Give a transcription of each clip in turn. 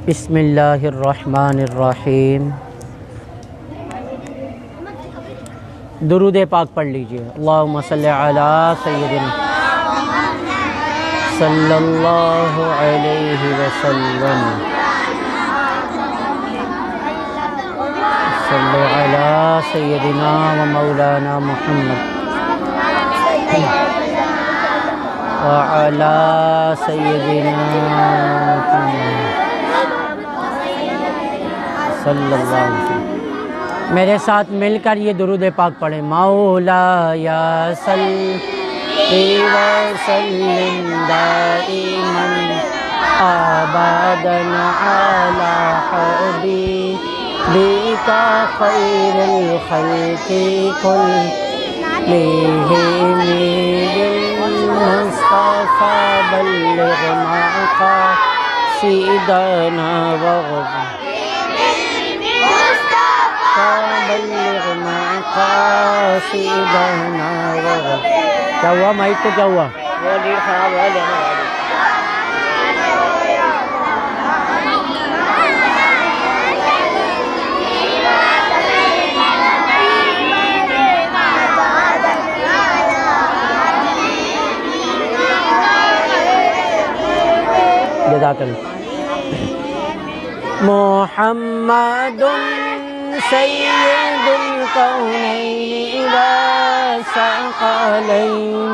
بسم اللہ الرحمن الرحیم۔ درود پاک پڑھ لیجئے۔ اللہم صلی علی سیدنا صلی اللہ علیہ وسلم، صلی علی سیدنا و مولانا محمد وعلی سیدنا صلی اللہ علیہ وسلم۔ میرے ساتھ مل کر یہ درود پاک پڑھیں۔ مولا یا صلی وسلم دائما ابدا علی حبیبک خیر الخلق کلہم بالمصطفى بلغ مقاصدنا بلغ مقاصدنا کیا ہوا مائک کو؟ کیا ہوا؟ وہ لیڈ خراب ہوا، لینا والی جزاک اللہ۔ محمد سید الکونین والثقلین،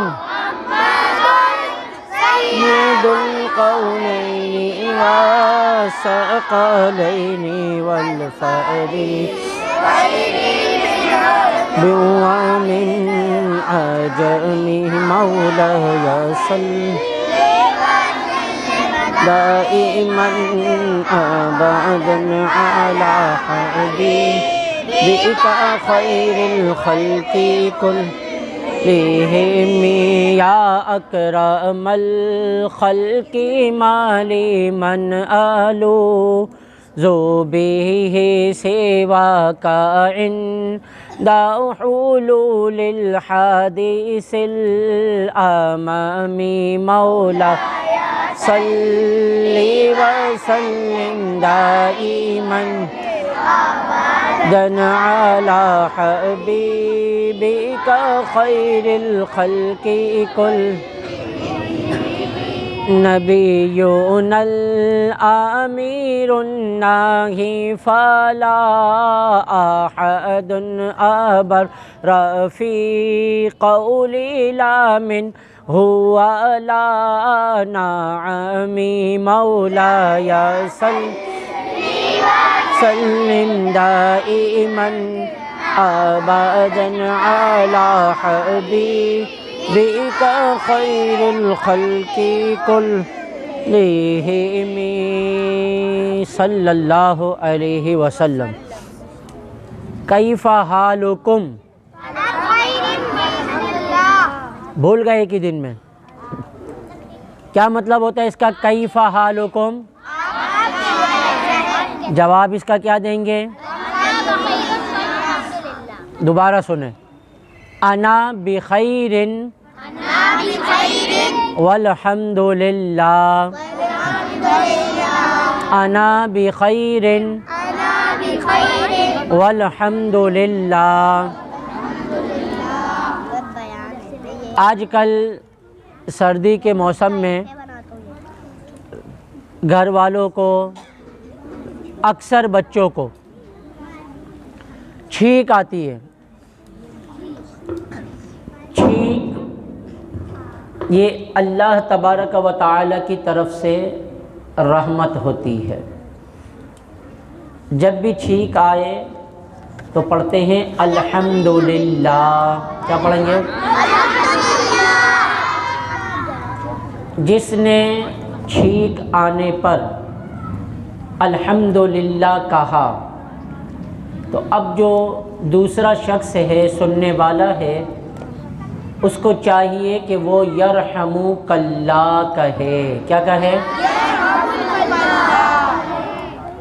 سید الکونین والثقلین والفریقین ومن عجم مولاي صلی دائما ابدا على حبيبك خير الخلق كلهم يا اكرم الخلق ما لمن ألوذ به سواك عند حلول الحادث الأمام مولاي صلی وسلم دائما ابدا علی حبیبک خیر الخلق نبینا الامیر الناہی فلا احد ابر فی قولی لا من هو لا نعمی مولاي سلم دائما ابدا على حبيبك خير الخلق كلهم صلی اللہ علیہ وسلم۔ کیف حالکم؟ بھول گئے ایک ہی دن میں؟ کیا مطلب ہوتا ہے اس کا کیف حالکم؟ جواب اس کا کیا دیں گے؟ دوبارہ سنیں۔ انا بخیر والحمد للہ، انا بخیر والحمد للہ۔ آج کل سردی کے موسم میں گھر والوں کو، اکثر بچوں کو چھینک آتی ہے۔ چھینک یہ اللہ تبارک و تعالی کی طرف سے رحمت ہوتی ہے۔ جب بھی چھینک آئے تو پڑھتے ہیں الحمدللہ۔ کیا پڑھیں گے؟ جس نے چھینک آنے پر الحمدللہ کہا تو اب جو دوسرا شخص ہے، سننے والا ہے، اس کو چاہیے کہ وہ یرحمک اللہ کہے۔ کیا کہے؟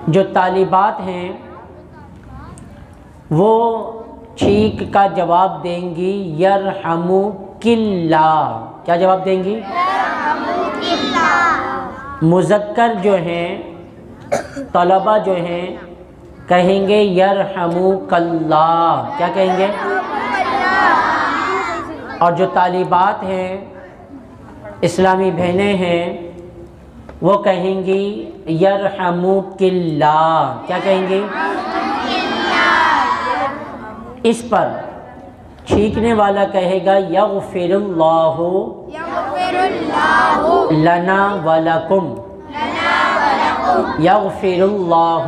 جو طالبات ہیں وہ چھینک کا جواب دیں گی یرحمک اللہ۔ کیا جواب دیں گی؟ مذکر جو ہیں طلبہ جو ہیں کہیں گے یرحمک اللہ، کیا کہیں گے؟ اور جو طالبات ہیں، اسلامی بہنیں ہیں، وہ کہیں گی یرحمک اللہ، کیا کہیں گی؟ اس پر چھینکنے والا کہے گا یغفر اللہ لنا ولکم، یغفر اللہ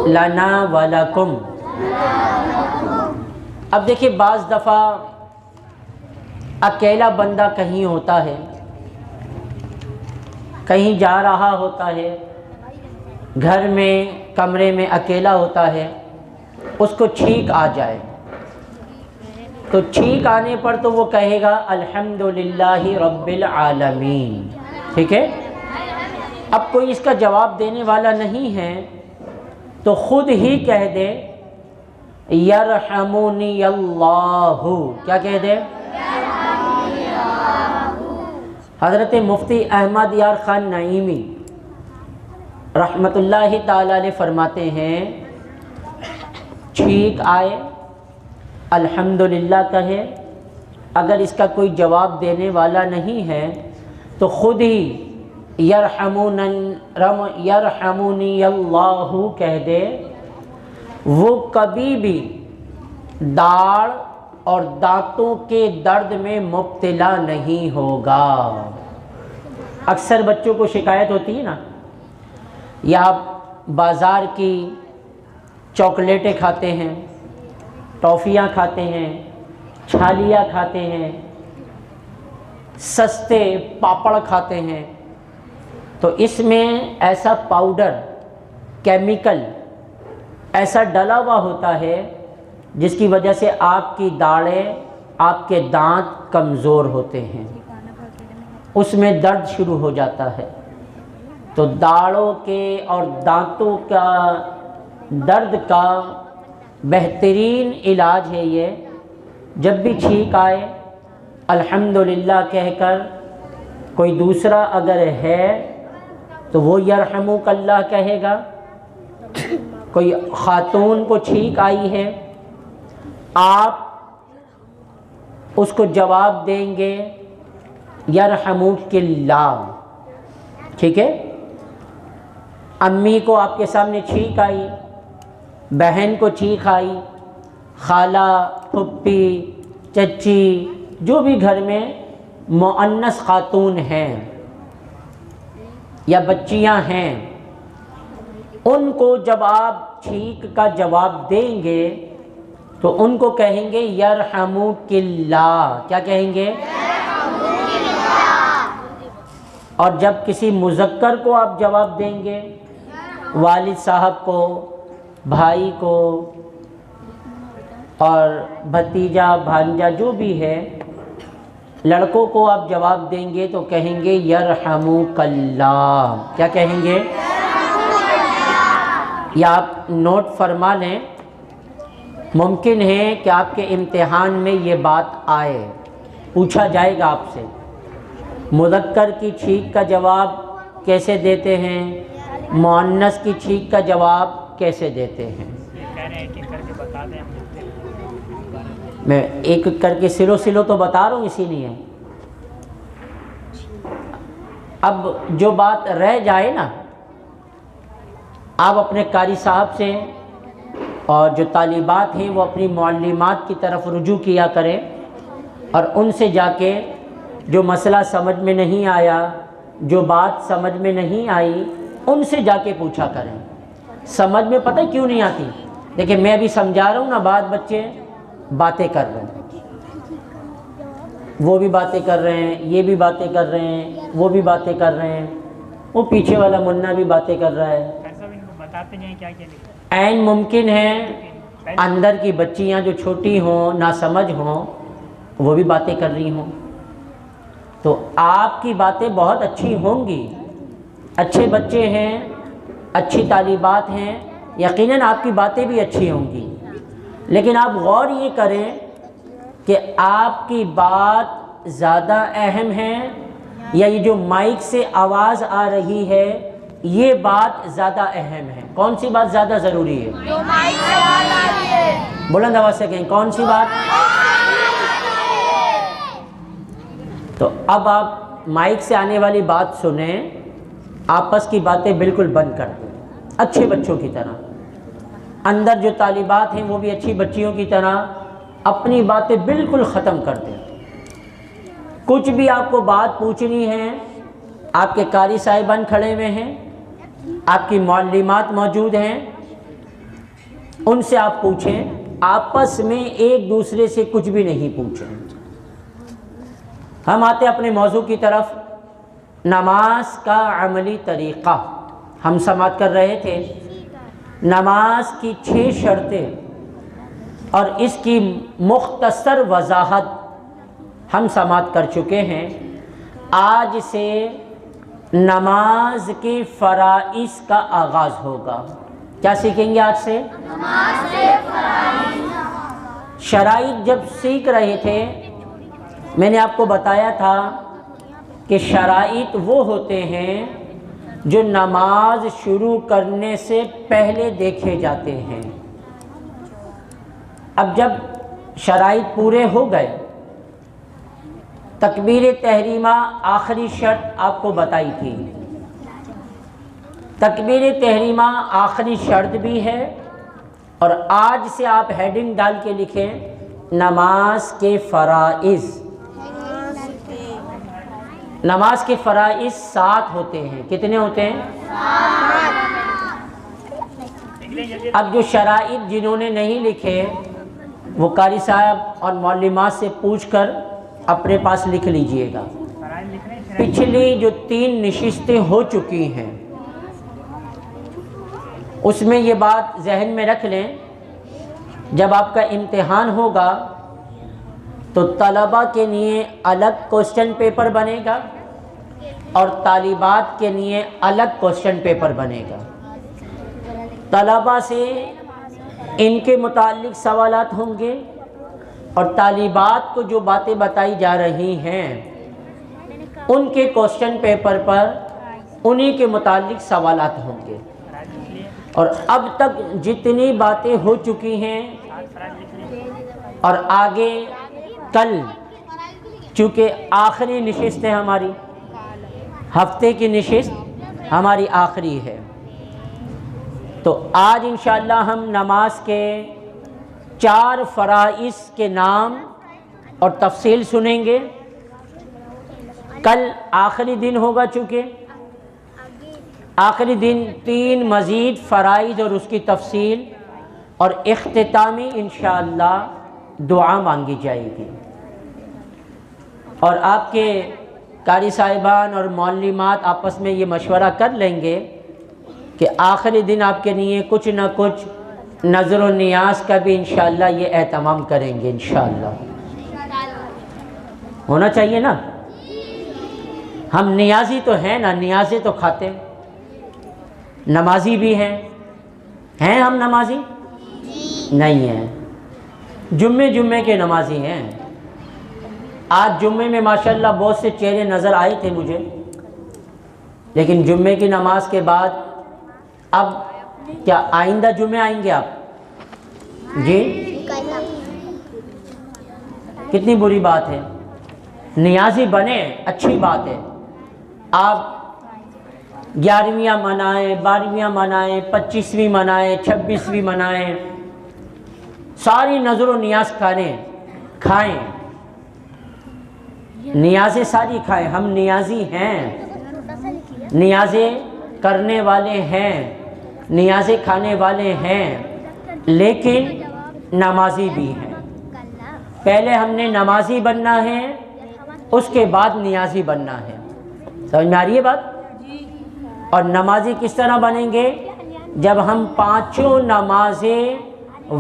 لنا ولکم۔ اب دیکھیں بعض دفعہ اکیلا بندہ کہیں ہوتا ہے، کہیں جا رہا ہوتا ہے، گھر میں کمرے میں اکیلا ہوتا ہے، اس کو چھینک آ جائے تو چھینک آنے پر تو وہ کہے گا الحمدللہ رب العالمین، ٹھیک ہے؟ اب کوئی اس کا جواب دینے والا نہیں ہے تو خود ہی کہہ دے یرحمنی اللہ، کیا کہہ دے؟ حضرت مفتی احمد یار خان نعیمی رحمۃ اللہ تعالی علیہ فرماتے ہیں چھینک آئے الحمدللہ کہے، اگر اس کا کوئی جواب دینے والا نہیں ہے تو خود ہی یرحمنی اللہ کہہ دے، وہ کبھی بھی داڑھ اور دانتوں کے درد میں مبتلا نہیں ہوگا۔ اکثر بچوں کو شکایت ہوتی ہے نا، یا بازار کی چاکلیٹیں کھاتے ہیں، ٹافیاں کھاتے ہیں، چھالیاں کھاتے ہیں، سستے پاپڑ کھاتے ہیں، تو اس میں ایسا پاؤڈر، کیمیکل ایسا ڈلا ہوا ہوتا ہے جس کی وجہ سے آپ کی داڑھیں، آپ کے دانت کمزور ہوتے ہیں، اس میں درد شروع ہو جاتا ہے۔ تو داڑھوں کے اور دانتوں کا درد کا بہترین علاج ہے یہ، جب بھی چھینک آئے الحمدللہ کہہ کر، کوئی دوسرا اگر ہے تو وہ یرحمک اللہ کہے گا، کوئی خاتون کو چھینک آئی ہے آپ اس کو جواب دیں گے یرحمک اللہ، ٹھیک ہے؟ امی کو آپ کے سامنے چھینک آئی، بہن کو چھینک آئی، خالہ، پھپھی، چچی، جو بھی گھر میں مؤنث خاتون ہیں یا بچیاں ہیں، ان کو جب آپ چھینک کا جواب دیں گے تو ان کو کہیں گے یرحمک اللہ، کیا کہیں گے؟ اور جب کسی مذکر کو آپ جواب دیں گے، والد صاحب کو، بھائی کو اور بھتیجا بھانجا جو بھی ہے، لڑکوں کو آپ جواب دیں گے تو کہیں گے یرحمک اللہ، کیا کہیں گے؟ یا آپ نوٹ فرما لیں، ممکن ہے کہ آپ کے امتحان میں یہ بات آئے، پوچھا جائے گا آپ سے مذکر کی چھینک کا جواب کیسے دیتے ہیں، مؤنث کی چھینک کا جواب کیسے دیتے ہیں۔ میں ایک ایک کر کے سلو تو بتا رہا ہوں، اسی لیے اب جو بات رہ جائے نا، آپ اپنے قاری صاحب سے اور جو طالبات ہیں وہ اپنی معلمات کی طرف رجوع کیا کریں اور ان سے جا کے جو مسئلہ سمجھ میں نہیں آیا، جو بات سمجھ میں نہیں آئی، ان سے جا کے پوچھا کریں۔ سمجھ میں پتہ کیوں نہیں آتی؟ دیکھیں میں ابھی سمجھا رہا ہوں نا، بعض بچے باتیں کر رہے ہیں، وہ بھی باتیں کر رہے ہیں، یہ بھی باتیں کر رہے ہیں، وہ بھی باتیں کر رہے ہیں، وہ پیچھے والا منا بھی باتیں کر رہا ہے۔ عین ممکن ہے اندر کی بچیاں جو چھوٹی ہوں، ناسمجھ ہوں، وہ بھی باتیں کر رہی ہوں، تو آپ کی باتیں بہت اچھی ہوں گی، اچھے بچے ہیں، اچھی طالبات ہیں، یقیناً آپ کی باتیں بھی اچھی ہوں گی، لیکن آپ غور یہ کریں کہ آپ کی بات زیادہ اہم ہے یا یہ جو مائک سے آواز آ رہی ہے یہ بات زیادہ اہم ہے۔ کون سی بات زیادہ ضروری ہے؟ بلند آواز سے کہیں، کون سی بات؟ تو اب آپ مائک سے آنے والی بات سنیں، آپس کی باتیں بالکل بند کر دیں، اچھے بچوں کی طرح۔ اندر جو طالبات ہیں وہ بھی اچھی بچیوں کی طرح اپنی باتیں بالکل ختم کر دیں۔ کچھ بھی آپ کو بات پوچھنی ہے، آپ کے قاری صاحبان کھڑے ہوئے ہیں، آپ کی معلمات موجود ہیں، ان سے آپ پوچھیں، آپس میں ایک دوسرے سے کچھ بھی نہیں پوچھیں۔ ہم آتے اپنے موضوع کی طرف۔ نماز کا عملی طریقہ ہم سماعت کر رہے تھے۔ نماز کی 6 شرطیں اور اس کی مختصر وضاحت ہم سماعت کر چکے ہیں۔ آج سے نماز کے فرائض کا آغاز ہوگا۔ کیا سیکھیں گے آج سے؟ نماز کے فرائض۔ شرائط جب سیکھ رہے تھے میں نے آپ کو بتایا تھا کہ شرائط وہ ہوتے ہیں جو نماز شروع کرنے سے پہلے دیکھے جاتے ہیں۔ اب جب شرائط پورے ہو گئے، تکبیر تحریمہ آخری شرط آپ کو بتائی تھی۔ تکبیر تحریمہ آخری شرط بھی ہے، اور آج سے آپ ہیڈنگ ڈال کے لکھیں نماز کے فرائض۔ نماز کے فرائض 7 ہوتے ہیں۔ کتنے ہوتے ہیں؟ 7۔ اب جو شرائط جنہوں نے نہیں لکھے وہ قاری صاحب اور معلمات سے پوچھ کر اپنے پاس لکھ لیجئے گا۔ پچھلی جو 3 نشستیں ہو چکی ہیں اس میں یہ بات ذہن میں رکھ لیں، جب آپ کا امتحان ہوگا تو طلبہ کے لیے الگ کوسچن پیپر بنے گا اور طالبات کے لیے الگ کوسچن پیپر بنے گا۔ طلبہ سے ان کے متعلق سوالات ہوں گے اور طالبات کو جو باتیں بتائی جا رہی ہیں ان کے کوسچن پیپر پر انہی کے متعلق سوالات ہوں گے۔ اور اب تک جتنی باتیں ہو چکی ہیں اور آگے کل چونکہ آخری نشست ہے ہماری، ہفتے کی نشست ہماری آخری ہے، تو آج انشاءاللہ ہم نماز کے 4 فرائض کے نام اور تفصیل سنیں گے۔ کل آخری دن ہوگا، چونکہ آخری دن 3 مزید فرائض اور اس کی تفصیل اور اختتامی انشاءاللہ دعا مانگی جائے گی۔ اور آپ کے قاری صاحبان اور معلمات آپس میں یہ مشورہ کر لیں گے کہ آخری دن آپ کے لیے کچھ نہ کچھ نظر و نیاز کا بھی انشاءاللہ یہ اہتمام کریں گے۔ انشاءاللہ ہونا چاہیے نا، ہم نیازی تو ہیں نا، نیازیں تو کھاتے، نمازی بھی ہیں ہم نمازی نہیں ہیں، جمعے کے نمازی ہیں۔ آج جمعے میں ماشاءاللہ بہت سے چہرے نظر آئے تھے مجھے، لیکن جمعے کی نماز کے بعد اب کیا آئندہ جمعے آئیں گے آپ؟ جی کتنی بری بات ہے۔ نیازی بنے، اچھی بات ہے، آپ 11ویں منائیں، 12ویں منائیں، 25ویں منائیں، 26ویں منائیں، ساری نظر و نیاز کھائیں، نیازیں ساری کھائیں۔ ہم نیازی ہیں، نیازیں کرنے والے ہیں، نیازیں کھانے والے ہیں، لیکن نمازی بھی ہیں۔ پہلے ہم نے نمازی بننا ہے، اس کے بعد نیازی بننا ہے۔ سمجھ میں آ رہی ہے بات؟ اور نمازی کس طرح بنیں گے؟ جب ہم 5 نمازیں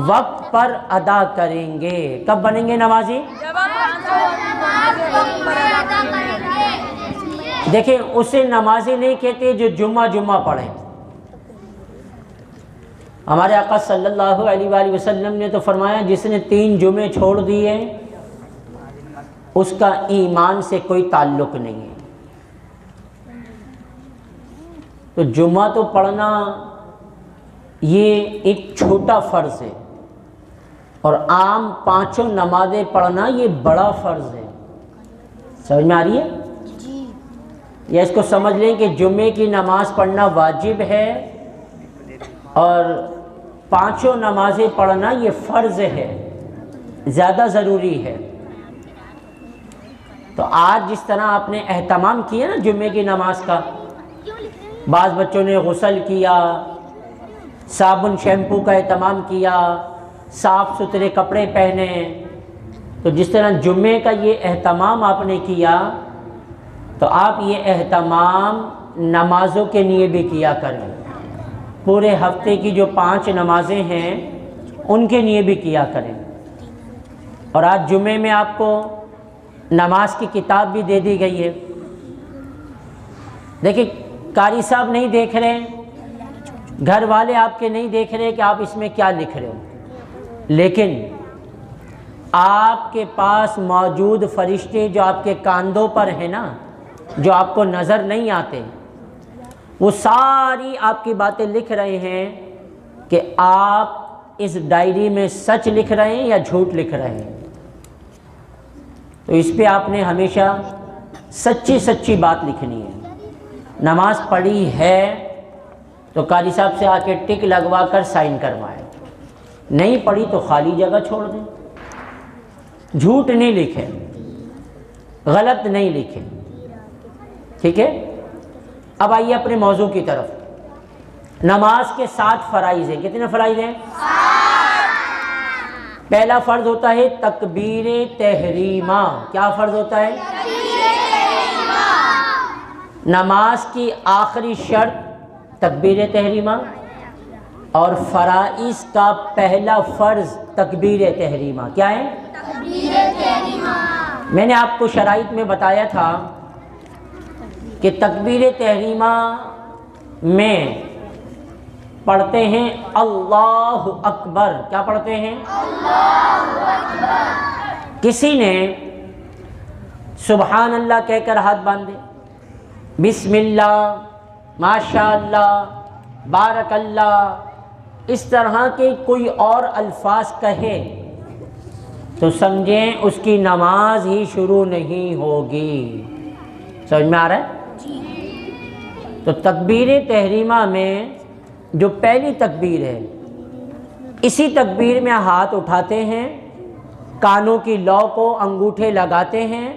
وقت پر ادا کریں گے۔ کب بنیں گے نمازی؟ دیکھیں اسے نمازی نہیں کہتے جو جمعہ پڑھیں۔ ہمارے آقا صلی اللہ علیہ وآلہ وسلم نے تو فرمایا جس نے 3 جمعے چھوڑ دیے اس کا ایمان سے کوئی تعلق نہیں ہے۔ تو جمعہ تو پڑھنا یہ ایک چھوٹا فرض ہے، اور عام 5 نمازیں پڑھنا یہ بڑا فرض ہے۔ سمجھ میں آ رہی ہے؟ یا اس کو سمجھ لیں کہ جمعے کی نماز پڑھنا واجب ہے اور 5 نمازیں پڑھنا یہ فرض ہے، زیادہ ضروری ہے۔ تو آج جس طرح آپ نے اہتمام کیا نا جمعے کی نماز کا، بعض بچوں نے غسل کیا، صابن شیمپو کا اہتمام کیا، صاف ستھرے کپڑے پہنے، تو جس طرح جمعے کا یہ اہتمام آپ نے کیا تو آپ یہ اہتمام نمازوں کے لیے بھی کیا کریں، پورے ہفتے کی جو 5 نمازیں ہیں ان کے لیے بھی کیا کریں۔ اور آج جمعے میں آپ کو نماز کی کتاب بھی دے دی گئی ہے۔ دیکھیں قاری صاحب نہیں دیکھ رہے، گھر والے آپ کے نہیں دیکھ رہے کہ آپ اس میں کیا لکھ رہے ہو، لیکن آپ کے پاس موجود فرشتے جو آپ کے کاندھوں پر ہیں نا، جو آپ کو نظر نہیں آتے، وہ ساری آپ کی باتیں لکھ رہے ہیں کہ آپ اس ڈائری میں سچ لکھ رہے ہیں یا جھوٹ لکھ رہے ہیں۔ تو اس پہ آپ نے ہمیشہ سچی بات لکھنی ہے۔ نماز پڑھی ہے تو قاری صاحب سے آ کے ٹک لگوا کر سائن کروائیں، نہیں پڑھی تو خالی جگہ چھوڑ دیں، جھوٹ نہیں لکھیں، غلط نہیں لکھیں، ٹھیک ہے؟ اب آئیے اپنے موضوع کی طرف۔ نماز کے 7 فرائض ہیں۔ کتنے فرائض ہیں؟ 7۔ پہلا فرض ہوتا ہے تکبیر تحریمہ۔ کیا فرض ہوتا ہے؟ تکبیر تحریمہ۔ نماز کی آخری شرط تکبیر تحریمہ، اور فرائض کا پہلا فرض تکبیر تحریمہ۔ کیا ہے؟ تکبیر تحریمہ۔ میں نے آپ کو شرائط میں بتایا تھا کہ تکبیر تحریمہ میں پڑھتے ہیں اللہ اکبر۔ کیا پڑھتے ہیں؟ اللہ اکبر۔ کسی نے سبحان اللہ کہہ کر ہاتھ باندھے، بسم اللہ، ماشاء اللہ، بارک اللہ، اس طرح کے کوئی اور الفاظ کہے تو سمجھیں اس کی نماز ہی شروع نہیں ہوگی۔ سمجھ میں آ رہا ہے؟ تو تکبیر تحریمہ میں جو پہلی تکبیر ہے، اسی تکبیر میں ہاتھ اٹھاتے ہیں، کانوں کی لو کو انگوٹھے لگاتے ہیں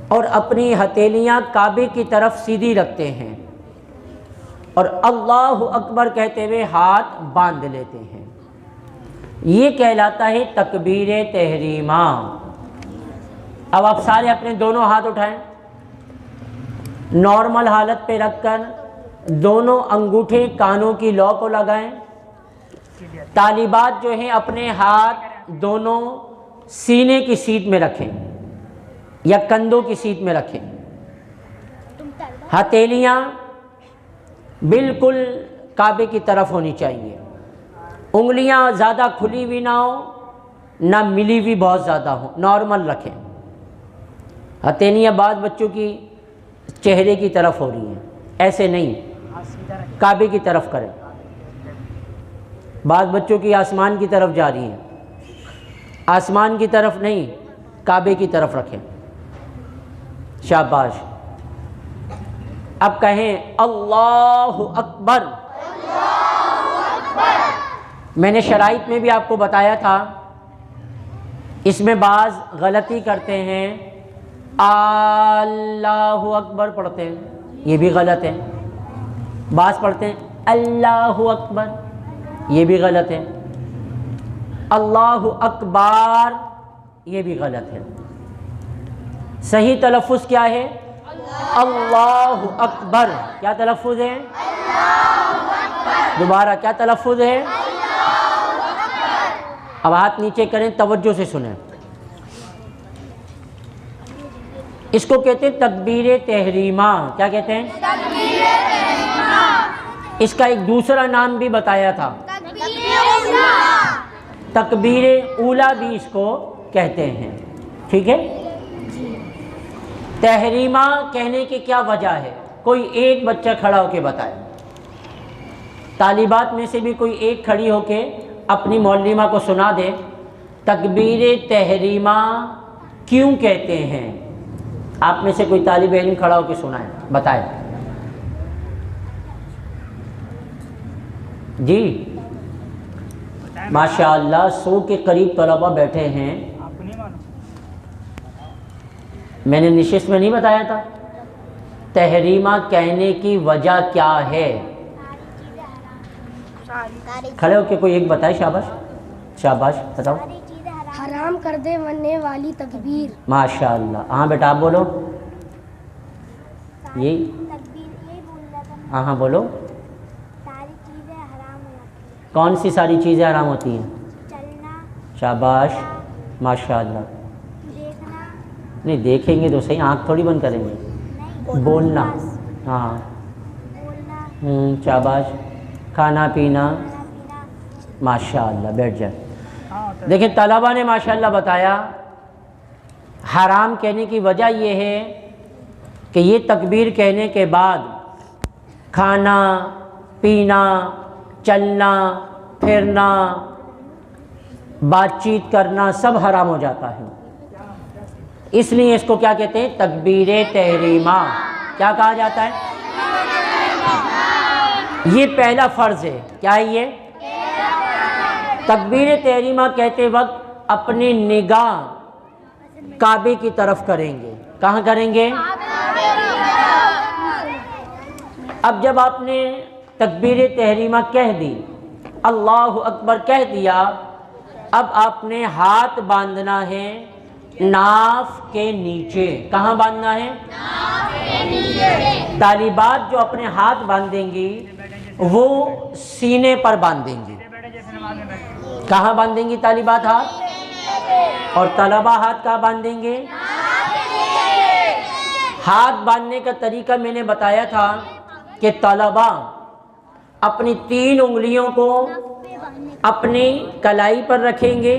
اور اپنی ہتھیلیاں کعبے کی طرف سیدھی رکھتے ہیں اور اللہ اکبر کہتے ہوئے ہاتھ باندھ لیتے ہیں۔ یہ کہلاتا ہے تکبیر تحریمہ۔ اب آپ سارے اپنے دونوں ہاتھ اٹھائیں، نارمل حالت پہ رکھ کر دونوں انگوٹھے کانوں کی لو کو لگائیں۔ طالبات جو ہیں اپنے ہاتھ دونوں سینے کی سیٹ میں رکھیں یا کندھوں کی سیٹ میں رکھیں، ہتھیلیاں بالکل کعبے کی طرف ہونی چاہیے، انگلیاں زیادہ کھلی ہوئی نہ ہو نہ ملی ہوئی بہت زیادہ ہو، نارمل رکھیں۔ ہتھیلیاں بعض بچوں کی چہرے کی طرف ہو رہی ہیں، ایسے نہیں، کعبے کی طرف کریں۔ بعض بچوں کی آسمان کی طرف جا رہی ہیں، آسمان کی طرف نہیں، کعبے کی طرف رکھیں۔ شاباش۔ اب کہیں اللہ اکبر۔ میں نے شرائط میں بھی آپ کو بتایا تھا، اس میں بعض غلطی کرتے ہیں، اللہ اکبر پڑھتے ہیں، یہ بھی غلط ہے۔ بعض پڑھتے ہیں اللہ اکبر، یہ بھی غلط ہے۔ اللہ اکبر، یہ بھی غلط ہے۔ صحیح تلفظ کیا ہے؟ اللہ اکبر۔ کیا تلفظ ہے؟ دوبارہ کیا تلفظ ہے؟ اب ہاتھ نیچے کریں، توجہ سے سنیں۔ اس کو کہتے ہیں تکبیر تحریمہ۔ کیا کہتے ہیں؟ تکبیر تحریمہ۔ اس کا ایک دوسرا نام بھی بتایا تھا، تکبیر اولیٰ بھی اس کو کہتے ہیں، ٹھیک ہے؟ تحریمہ کہنے کی کیا وجہ ہے؟ کوئی ایک بچہ کھڑا ہو کے بتائے، طالبات میں سے بھی کوئی ایک کھڑی ہو کے اپنی معلمہ کو سنا دے تکبیر تحریمہ کیوں کہتے ہیں؟ آپ میں سے کوئی طالب علم کھڑا ہو کے سنائے، بتائے جی۔ ماشاءاللہ 100 کے قریب طلبہ بیٹھے ہیں۔ میں نے نشست میں نہیں بتایا تھا تحریمہ کہنے کی وجہ کیا ہے؟ کھڑے ہو کے کوئی ایک بتائے، شاباش شاباش، بتاؤ۔ حرام کر دینے والی تکبیر۔ ماشاءاللہ، ہاں بیٹا آپ بولو، یہی ہاں ہاں بولو۔ ساری چیزیں حرام ہوتی ہیں۔ کون سی ساری چیزیں حرام ہوتی ہیں؟ چلنا، شاباش ماشاءاللہ۔ دیکھنا، نہیں دیکھیں گے تو صحیح، آنکھ تھوڑی بند کریں گے۔ نہیں، بولنا، ہاں بولنا، شاباش۔ کھانا پینا، کھانا پینا۔ ماشاءاللہ، بیٹھ جائے۔ دیکھیں طلبہ نے ماشاءاللہ بتایا حرام کہنے کی وجہ یہ ہے کہ یہ تکبیر کہنے کے بعد کھانا پینا، چلنا پھرنا، بات چیت کرنا سب حرام ہو جاتا ہے، اس لیے اس کو کیا کہتے ہیں؟ تکبیر تحریمہ۔ کیا کہا جاتا ہے؟ یہ پہلا فرض ہے۔ کیا ہے یہ؟ تکبیر تحریمہ کہتے وقت اپنی نگاہ کعبے کی طرف کریں گے۔ کہاں کریں گے؟ اب جب آپ نے تکبیر تحریمہ کہہ دی، اللہ اکبر کہہ دیا، اب آپ نے ہاتھ باندھنا ہے ناف کے نیچے۔ کہاں باندھنا ہے؟ طالبات جو اپنے ہاتھ باندھیں گی وہ سینے پر باندھیں گی۔ کہاں باندھیں گی طالبات ہاتھ؟ اور طلبہ ہاتھ کہاں باندھیں گے؟ ہاتھ باندھنے کا طریقہ میں نے بتایا تھا کہ طلبہ اپنی 3 انگلیوں کو اپنی کلائی پر رکھیں گے،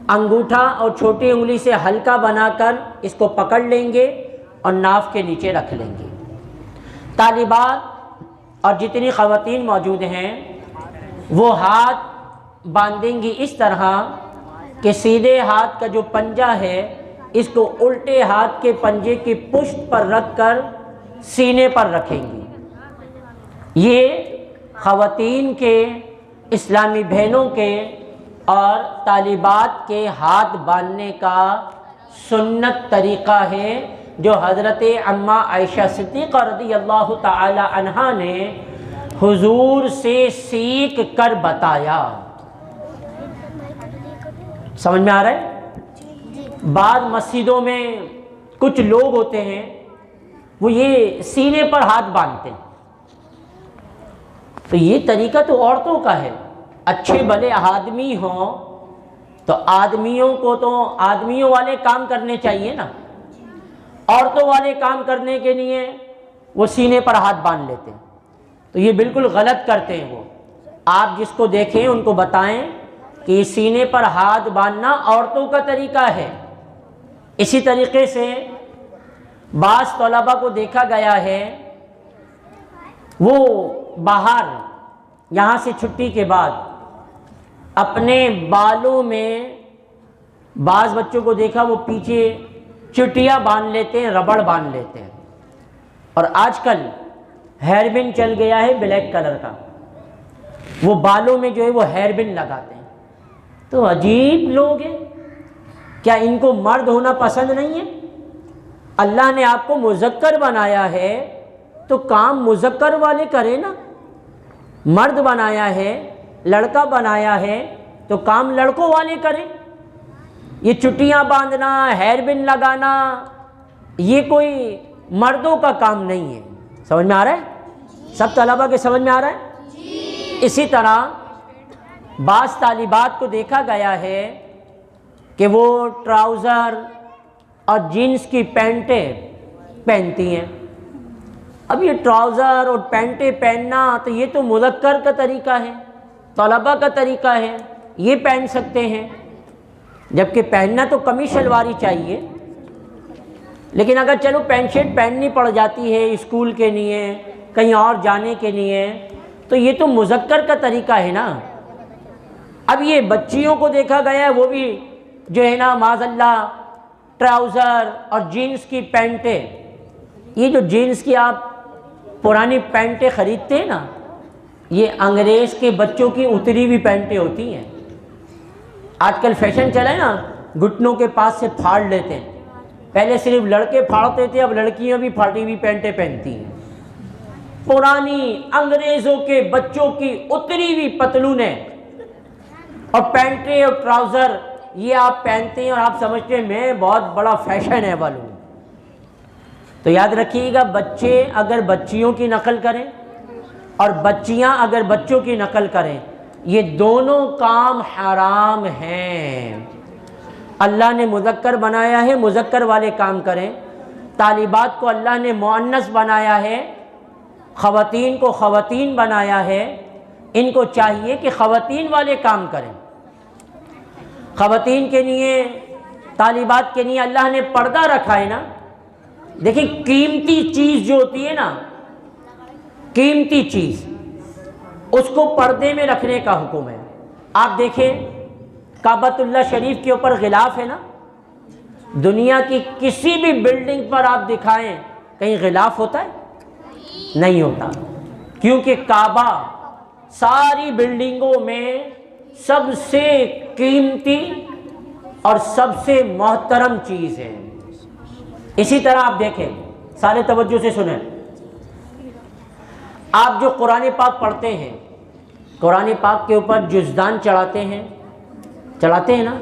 انگوٹھا اور چھوٹی انگلی سے ہلکا بنا کر اس کو پکڑ لیں گے اور ناف کے نیچے رکھ لیں گے۔ طالبات اور جتنی خواتین موجود ہیں وہ ہاتھ باندھیں گی اس طرح کہ سیدھے ہاتھ کا جو پنجہ ہے اس کو الٹے ہاتھ کے پنجے کی پشت پر رکھ کر سینے پر رکھیں گی۔ یہ خواتین کے، اسلامی بہنوں کے اور طالبات کے ہاتھ باندھنے کا سنت طریقہ ہے جو حضرت اماں عائشہ صدیقہ رضی اللہ تعالی عنہا نے حضور سے سیکھ کر بتایا۔ سمجھ میں آ رہا ہے؟ بعض مسجدوں میں کچھ لوگ ہوتے ہیں وہ یہ سینے پر ہاتھ باندھتے ہیں، تو یہ طریقہ تو عورتوں کا ہے۔ اچھے بھلے آدمی ہوں تو آدمیوں کو تو آدمیوں والے کام کرنے چاہیے نا، عورتوں والے کام کرنے کے لیے وہ سینے پر ہاتھ باندھ لیتے ہیں، تو یہ بالکل غلط کرتے ہیں وہ۔ آپ جس کو دیکھیں ان کو بتائیں کہ یہ سینے پر ہاتھ باندھنا عورتوں کا طریقہ ہے۔ اسی طریقے سے بعض طلباء کو دیکھا گیا ہے وہ باہر یہاں سے چھٹی کے بعد اپنے بالوں میں، بعض بچوں کو دیکھا وہ پیچھے چٹیاں باندھ لیتے ہیں، ربڑ باندھ لیتے ہیں، اور آج کل ہیئر بن چل گیا ہے بلیک کلر کا، وہ بالوں میں جو ہے وہ ہیئر بن لگاتے ہیں۔ تو عجیب لوگ ہیں، کیا ان کو مرد ہونا پسند نہیں ہے؟ اللہ نے آپ کو مذکر بنایا ہے تو کام مذکر والے کریں نا، مرد بنایا ہے، لڑکا بنایا ہے تو کام لڑکوں والے کریں۔ یہ چٹیاں باندھنا، ہیئر بن لگانا یہ کوئی مردوں کا کام نہیں ہے۔ سمجھ میں آ رہا ہے؟ سب طلباء کے سمجھ میں آ رہا ہے؟ اسی طرح بعض طالبات کو دیکھا گیا ہے کہ وہ ٹراؤزر اور جینس کی پینٹیں پہنتی ہیں۔ اب یہ ٹراؤزر اور پینٹیں پہننا تو یہ تو مذکر کا طریقہ ہے، طلباء کا طریقہ ہے، یہ پہن سکتے ہیں، جبکہ پہننا تو قمیص شلواری چاہیے۔ لیکن اگر چلو پینٹ شرٹ پہننی پڑ جاتی ہے اسکول کے لیے، کہیں اور جانے کے لیے، تو یہ تو مذکر کا طریقہ ہے نا۔ اب یہ بچیوں کو دیکھا گیا ہے، وہ بھی جو ہے نا معاذ اللہ ٹراؤزر اور جینس کی پینٹیں، یہ جو جینس کی آپ پرانی پینٹیں خریدتے ہیں نا، یہ انگریز کے بچوں کی اتری ہوئی پینٹیں ہوتی ہیں۔ آج کل فیشن چلا ہے نا، گھٹنوں کے پاس سے پھاڑ لیتے ہیں، پہلے صرف لڑکے پھاڑتے تھے، اب لڑکیاں بھی پھاڑی ہوئی پینٹیں پہنتی ہیں۔ پرانی انگریزوں کے بچوں کی اتری ہوئی پتلونیں اور پینٹیں اور ٹراؤزر یہ آپ پہنتے ہیں اور آپ سمجھتے ہیں میں بہت بڑا فیشن ہے والوں۔ تو یاد رکھیے گا، بچے اگر بچیوں کی نقل کریں اور بچیاں اگر بچوں کی نقل کریں، یہ دونوں کام حرام ہیں۔ اللہ نے مذکر بنایا ہے، مذکر والے کام کریں۔ طالبات کو اللہ نے مؤنث بنایا ہے، خواتین کو خواتین بنایا ہے، ان کو چاہیے کہ خواتین والے کام کریں۔ خواتین کے لیے، طالبات کے لیے اللہ نے پردہ رکھا ہے نا۔ دیکھیں قیمتی چیز جو ہوتی ہے نا، قیمتی چیز، اس کو پردے میں رکھنے کا حکم ہے۔ آپ دیکھیں کعبۃ اللہ شریف کے اوپر غلاف ہے نا، دنیا کی کسی بھی بلڈنگ پر آپ دکھائیں کہیں غلاف ہوتا ہے؟ نہیں ہوتا، کیونکہ کعبہ ساری بلڈنگوں میں سب سے قیمتی اور سب سے محترم چیز ہے۔ اسی طرح آپ دیکھیں، سارے توجہ سے سنیں، آپ جو قرآن پاک پڑھتے ہیں، قرآن پاک کے اوپر جزدان چڑھاتے ہیں نا؟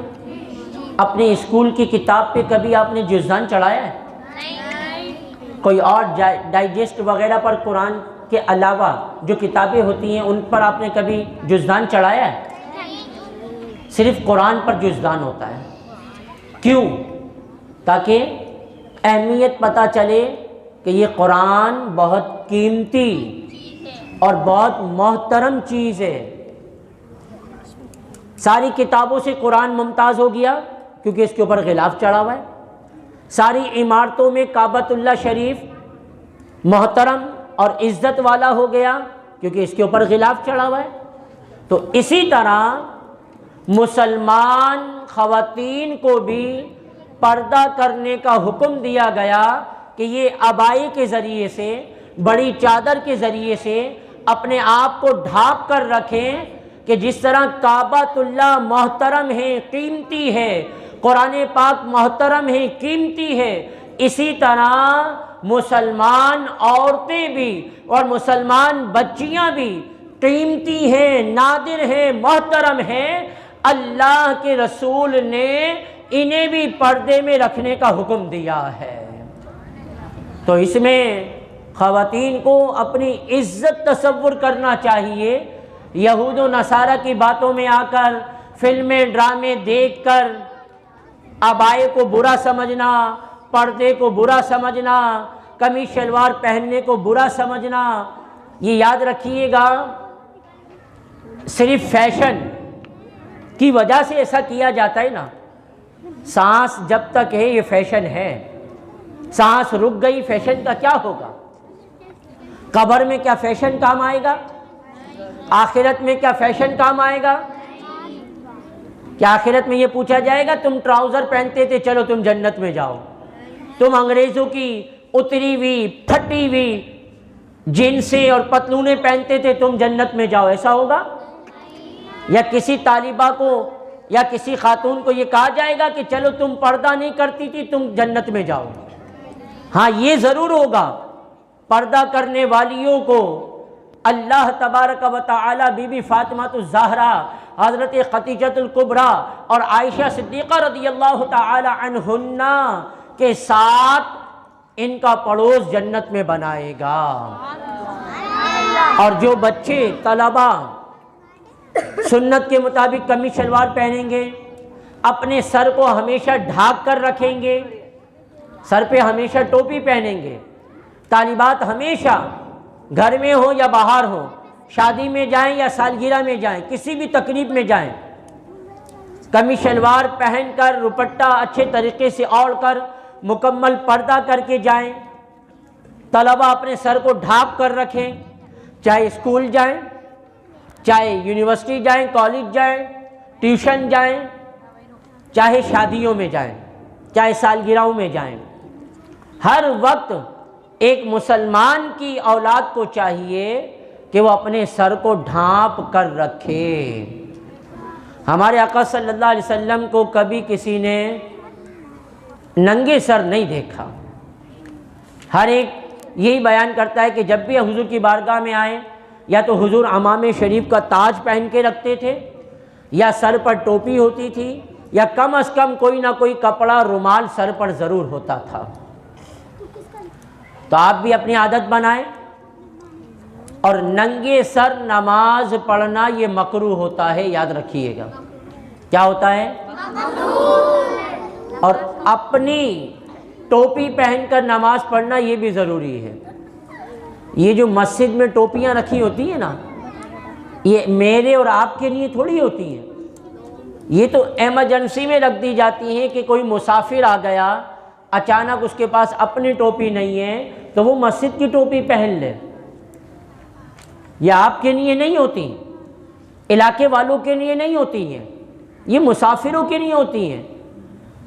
اپنے اسکول کی کتاب پہ کبھی آپ نے جزدان چڑھایا ہے؟ کوئی اور ڈائجسٹ وغیرہ پر قرآن کے علاوہ جو کتابیں ہوتی ہیں ان پر آپ نے کبھی جزدان چڑھایا ہے؟ صرف قرآن پر جزدان ہوتا ہے۔ کیوں؟ تاکہ اہمیت پتہ چلے کہ یہ قرآن بہت قیمتی اور بہت محترم چیز ہے۔ ساری کتابوں سے قرآن ممتاز ہو گیا کیونکہ اس کے اوپر غلاف چڑھا ہوا ہے۔ ساری عمارتوں میں کعبۃ اللہ شریف محترم اور عزت والا ہو گیا کیونکہ اس کے اوپر غلاف چڑھا ہوا ہے۔ تو اسی طرح مسلمان خواتین کو بھی پردہ کرنے کا حکم دیا گیا کہ یہ عبائی کے ذریعے سے، بڑی چادر کے ذریعے سے اپنے آپ کو ڈھانپ کر رکھیں کہ جس طرح کعبۃ اللہ محترم ہے، قیمتی ہے، قرآن پاک محترم ہے، قیمتی ہے، اسی طرح مسلمان عورتیں بھی اور مسلمان بچیاں بھی قیمتی ہیں، نادر ہیں، محترم ہیں۔ اللہ کے رسول نے انہیں بھی پردے میں رکھنے کا حکم دیا ہے۔ تو اس میں خواتین کو اپنی عزت تصور کرنا چاہیے۔ یہود و نصارہ کی باتوں میں آ کر، فلمیں ڈرامے دیکھ کر عبائے کو برا سمجھنا، پردے کو برا سمجھنا، قمیص شلوار پہننے کو برا سمجھنا، یہ یاد رکھیے گا صرف فیشن کی وجہ سے ایسا کیا جاتا ہے نا۔ سانس جب تک ہے یہ فیشن ہے، سانس رک گئی فیشن کا کیا ہوگا؟ قبر میں کیا فیشن کام آئے گا؟ آخرت میں کیا فیشن کام آئے گا؟ کیا آخرت میں یہ پوچھا جائے گا تم ٹراؤزر پہنتے تھے چلو تم جنت میں جاؤ، تم انگریزوں کی اتری ہوئی پھٹی ہوئی جینسیں اور پتلونے پہنتے تھے تم جنت میں جاؤ، ایسا ہوگا؟ یا کسی طالبہ کو یا کسی خاتون کو یہ کہا جائے گا کہ چلو تم پردہ نہیں کرتی تھی تم جنت میں جاؤ؟ ہاں یہ ضرور ہوگا، پردہ کرنے والیوں کو اللہ تبارک و تعالی بی بی فاطمہ الزہرا، حضرت خدیجہ الکبریٰ اور عائشہ صدیقہ رضی اللہ تعالی عنہن کے ساتھ ان کا پڑوس جنت میں بنائے گا۔ اور جو بچے طلبہ سنت کے مطابق قمیص شلوار پہنیں گے، اپنے سر کو ہمیشہ ڈھانپ کر رکھیں گے، سر پہ ہمیشہ ٹوپی پہنیں گے، طالبات ہمیشہ گھر میں ہوں یا باہر ہوں، شادی میں جائیں یا سالگرہ میں جائیں، کسی بھی تقریب میں جائیں، قمیص شلوار پہن کر، دوپٹہ اچھے طریقے سے اوڑھ کر مکمل پردہ کر کے جائیں، طلبہ اپنے سر کو ڈھانپ کر رکھیں، چاہے اسکول جائیں، چاہے یونیورسٹی جائیں، کالج جائیں، ٹیوشن جائیں، چاہے شادیوں میں جائیں، چاہے سالگرہوں میں جائیں، ہر وقت ایک مسلمان کی اولاد کو چاہیے کہ وہ اپنے سر کو ڈھانپ کر رکھے۔ ہمارے آقا صلی اللہ علیہ وسلم کو کبھی کسی نے ننگے سر نہیں دیکھا۔ ہر ایک یہی بیان کرتا ہے کہ جب بھی حضور کی بارگاہ میں آئیں یا تو حضور عمامے شریف کا تاج پہن کے رکھتے تھے، یا سر پر ٹوپی ہوتی تھی، یا کم از کم کوئی نہ کوئی کپڑا رومال سر پر ضرور ہوتا تھا۔ تو آپ بھی اپنی عادت بنائیں، اور ننگے سر نماز پڑھنا یہ مکروہ ہوتا ہے، یاد رکھیے گا۔ کیا ہوتا ہے؟ اور اپنی ٹوپی پہن کر نماز پڑھنا یہ بھی ضروری ہے۔ یہ جو مسجد میں ٹوپیاں رکھی ہوتی ہیں نا، یہ میرے اور آپ کے لیے تھوڑی ہوتی ہیں، یہ تو ایمرجنسی میں رکھ دی جاتی ہیں کہ کوئی مسافر آ گیا، اچانک اس کے پاس اپنی ٹوپی نہیں ہے تو وہ مسجد کی ٹوپی پہن لے۔ یہ آپ کے لیے نہیں ہوتی، علاقے والوں کے لیے نہیں ہوتی ہیں، یہ مسافروں کے لیے ہوتی ہیں۔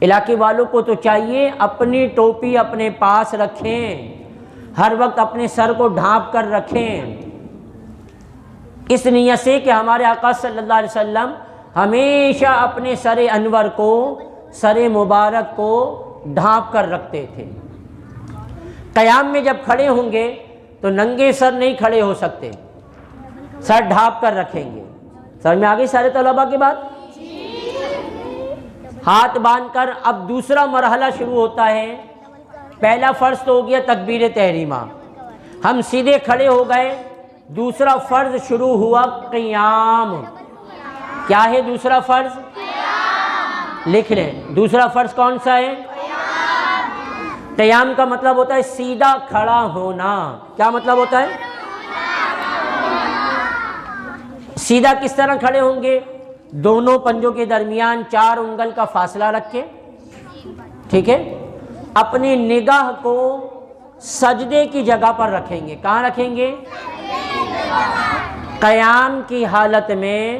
علاقے والوں کو تو چاہیے اپنی ٹوپی اپنے پاس رکھیں، ہر وقت اپنے سر کو ڈھانپ کر رکھیں، اس نیت سے کہ ہمارے آقا صلی اللہ علیہ وسلم ہمیشہ اپنے سر انور کو، سر مبارک کو ڈھانپ کر رکھتے تھے۔ قیام میں جب کھڑے ہوں گے تو ننگے سر نہیں کھڑے ہو سکتے، سر ڈھانپ کر رکھیں گے۔ سمجھ میں آ گئی سارے طلباء کی بات؟ ہاتھ باندھ کر اب دوسرا مرحلہ شروع ہوتا ہے۔ پہلا فرض تو ہو گیا تکبیر تحریمہ، ہم سیدھے کھڑے ہو گئے۔ دوسرا فرض شروع ہوا قیام۔ کیا ہے دوسرا فرض؟ لکھ لیں، دوسرا فرض کون سا ہے؟ قیام کا مطلب ہوتا ہے سیدھا کھڑا ہونا۔ کیا مطلب ہوتا ہے؟ سیدھا کس طرح کھڑے ہوں گے؟ دونوں پنجوں کے درمیان 4 انگل کا فاصلہ رکھ کے، ٹھیک ہے، اپنی نگاہ کو سجدے کی جگہ پر رکھیں گے۔ کہاں رکھیں گے؟ قیام کی حالت میں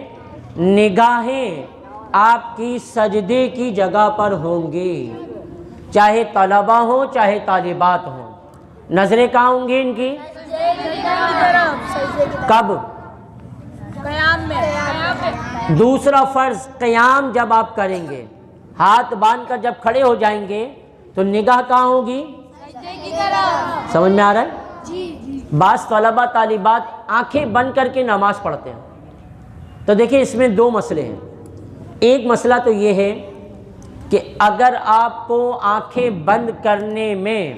نگاہیں آپ کی سجدے کی جگہ پر ہوں گی، چاہے طلبہ ہوں چاہے طالبات ہوں۔ نظریں کہاں ہوں گی ان کی؟ کب؟ قیام میں۔ دوسرا فرض قیام جب آپ کریں گے، ہاتھ باندھ کر جب کھڑے ہو جائیں گے تو نگاہ کہاں ہوگی؟ سمجھ میں آ رہا ہے؟ بعض طلبہ طالبات آنکھیں بند کر کے نماز پڑھتے ہیں، تو دیکھیں اس میں 2 مسئلے ہیں۔ ایک مسئلہ تو یہ ہے کہ اگر آپ کو آنکھیں بند کرنے میں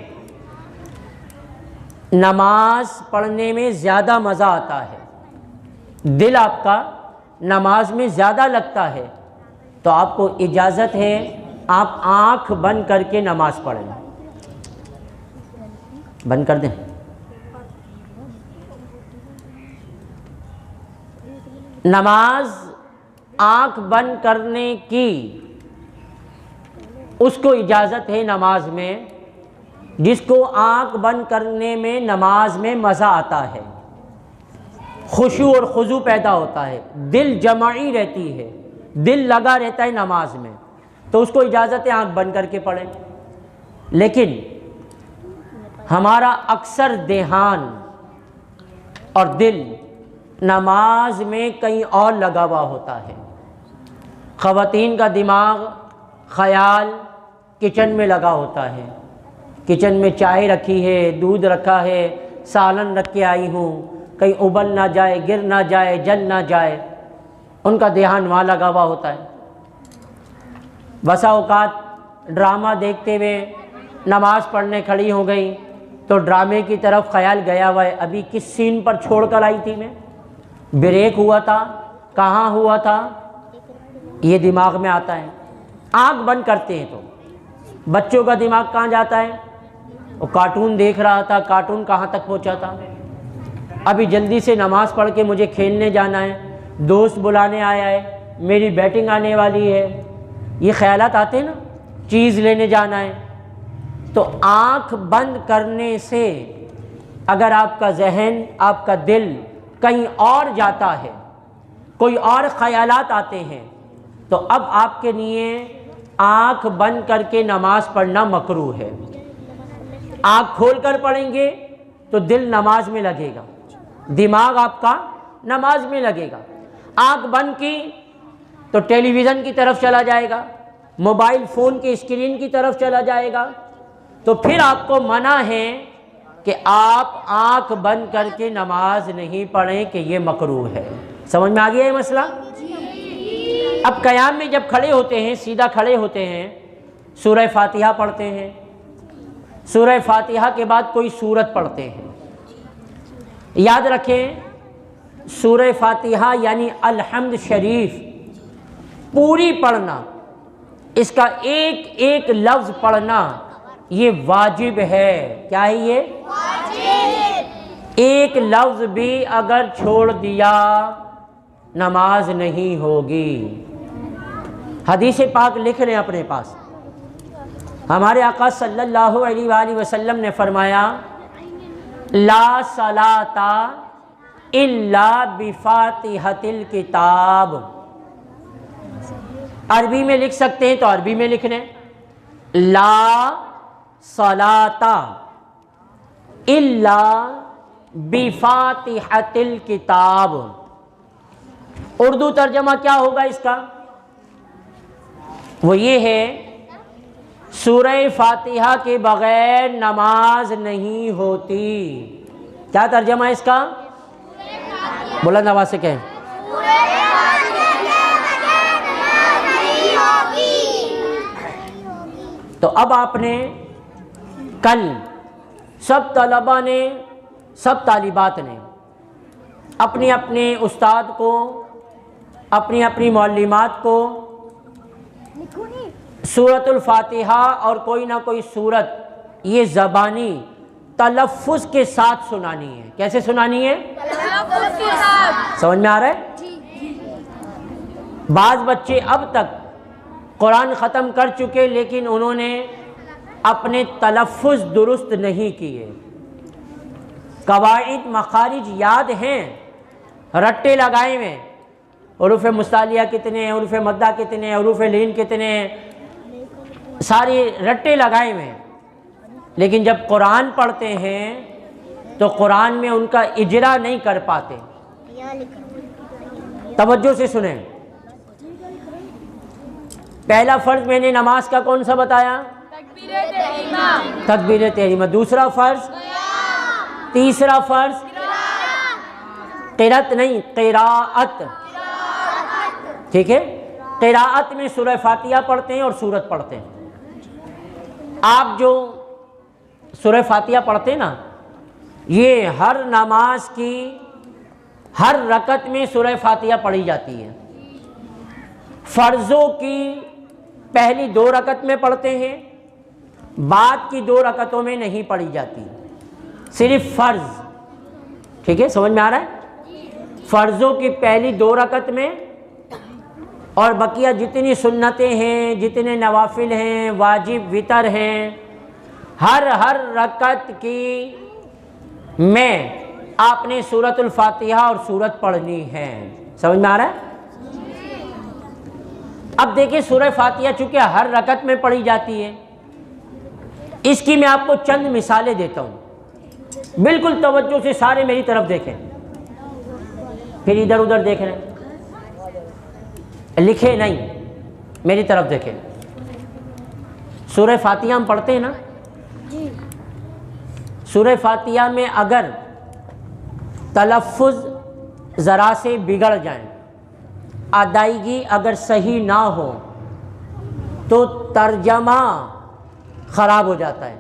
نماز پڑھنے میں زیادہ مزہ آتا ہے، دل آپ کا نماز میں زیادہ لگتا ہے، تو آپ کو اجازت ہے آپ آنکھ بند کر کے نماز پڑھیں۔ بند کر دیں۔ نماز آنکھ بند کرنے کی اس کو اجازت ہے نماز میں جس کو آنکھ بند کرنے میں نماز میں مزہ آتا ہے، خشوع اور خضوع پیدا ہوتا ہے، دل جمعی رہتی ہے، دل لگا رہتا ہے نماز میں، تو اس کو اجازت ہے آنکھ بند کر کے پڑھیں۔ لیکن ہمارا اکثر دھیان اور دل نماز میں کہیں اور لگا ہوا ہوتا ہے۔ خواتین کا دماغ، خیال کچن میں لگا ہوتا ہے، کچن میں چائے رکھی ہے، دودھ رکھا ہے، سالن رکھ کے آئی ہوں، کہیں ابل نہ جائے، گر نہ جائے، جل نہ جائے، ان کا دھیان وہاں لگا ہوا ہوتا ہے۔ بسا اوقات ڈرامہ دیکھتے ہوئے نماز پڑھنے کھڑی ہو گئی تو ڈرامے کی طرف خیال گیا ہوا ہے، ابھی کس سین پر چھوڑ کر آئی تھی میں، بریک ہوا تھا، کہاں ہوا تھا، یہ دماغ میں آتا ہے۔ آنکھ بند کرتے ہیں تو بچوں کا دماغ کہاں جاتا ہے؟ وہ کارٹون دیکھ رہا تھا، کارٹون کہاں تک پہنچا تھا، ابھی جلدی سے نماز پڑھ کے مجھے کھیلنے جانا ہے، دوست بلانے آیا ہے، میری بیٹنگ آنے والی ہے، یہ خیالات آتے ہیں نا، چیز لینے جانا ہے، تو آنکھ بند کرنے سے اگر آپ کا ذہن، آپ کا دل کہیں اور جاتا ہے، کوئی اور خیالات آتے ہیں، تو اب آپ کے لیے آنکھ بند کر کے نماز پڑھنا مکروہ ہے۔ آنکھ کھول کر پڑھیں گے تو دل نماز میں لگے گا، دماغ آپ کا نماز میں لگے گا۔ آنکھ بند کی تو ٹیلی ویژن کی طرف چلا جائے گا، موبائل فون کی اسکرین کی طرف چلا جائے گا، تو پھر آپ کو منع ہے کہ آپ آنکھ بند کر کے نماز نہیں پڑھیں، کہ یہ مکروہ ہے۔ سمجھ میں آ گیا یہ مسئلہ؟ اب قیام میں جب کھڑے ہوتے ہیں، سیدھا کھڑے ہوتے ہیں، سورہ فاتحہ پڑھتے ہیں، سورہ فاتحہ کے بعد کوئی سورت پڑھتے ہیں۔ یاد رکھیں، سورہ فاتحہ یعنی الحمد شریف پوری پڑھنا، اس کا ایک ایک لفظ پڑھنا یہ واجب ہے۔ کیا ہے یہ؟ واجب۔ ایک لفظ بھی اگر چھوڑ دیا نماز نہیں ہوگی۔ حدیث پاک لکھ لیں اپنے پاس، ہمارے آقا صلی اللہ علیہ وآلہ وسلم نے فرمایا لا صلاۃ الا بفاتحۃ الکتاب۔ عربی میں لکھ سکتے ہیں تو عربی میں لکھ لیں، لا صلاۃ الا بفاتحۃ الکتاب۔ اردو ترجمہ کیا ہوگا اس کا؟ وہ یہ ہے، سورہ فاتحہ کے بغیر نماز نہیں ہوتی۔ کیا ترجمہ ہے اس کا؟ بلند آواز سے کہیں۔ تو اب آپ نے کل سب طلباء نے، سب طالبات نے اپنے اپنے استاد کو، اپنی اپنی معلمات کو سورۃ الفاتحہ اور کوئی نہ کوئی سورت یہ زبانی تلفظ کے ساتھ سنانی ہے۔ کیسے سنانی ہے؟ تلفظ کے ساتھ۔ سمجھ میں آ رہا ہے؟ بعض بچے اب تک قرآن ختم کر چکے لیکن انہوں نے اپنے تلفظ درست نہیں کیے۔ قواعد مخارج یاد ہیں، رٹے لگائے ہوئے، حروف مستعلیہ کتنے ہیں، حروف مدہ کتنے ہیں، حروف لین کتنے ہیں، ساری رٹے لگائے ہوئے، لیکن جب قرآن پڑھتے ہیں تو قرآن میں ان کا اجرا نہیں کر پاتے۔ توجہ سے سنیں، پہلا فرض میں نے نماز کا کون سا بتایا؟ تکبیر تحریمہ۔ دوسرا فرض، تیسرا فرض قرأت نہیں، قراءت، ٹھیک ہے؟ قراءت میں سورہ فاتحہ پڑھتے ہیں اور سورت پڑھتے ہیں۔ آپ جو سورہ فاتحہ پڑھتے ہیں نا، یہ ہر نماز کی ہر رکعت میں سورہ فاتحہ پڑھی جاتی ہے۔ فرضوں کی پہلی 2 رکعت میں پڑھتے ہیں، بعد کی 2 رکعتوں میں نہیں پڑھی جاتی، صرف فرض، ٹھیک ہے؟ سمجھ میں آ رہا ہے؟ فرضوں کی پہلی 2 رکعت میں، اور بقیہ جتنی سنتیں ہیں، جتنے نوافل ہیں، واجب وتر ہیں، ہر رکعت کی میں آپ نے سورۃ الفاتحہ اور سورت پڑھنی ہے۔ سمجھ میں آ رہا ہے؟ اب دیکھیں، سورہ فاتحہ چونکہ ہر رکعت میں پڑھی جاتی ہے، اس کی میں آپ کو چند مثالیں دیتا ہوں، بالکل توجہ سے سارے میری طرف دیکھیں، پھر ادھر ادھر دیکھ رہے ہیں، لکھے نہیں، میری طرف دیکھیں۔ سورہ فاتحہ ہم پڑھتے ہیں نا، سورہ فاتحہ میں اگر تلفظ ذرا سے بگڑ جائیں، ادائیگی اگر صحیح نہ ہو تو ترجمہ خراب ہو جاتا ہے،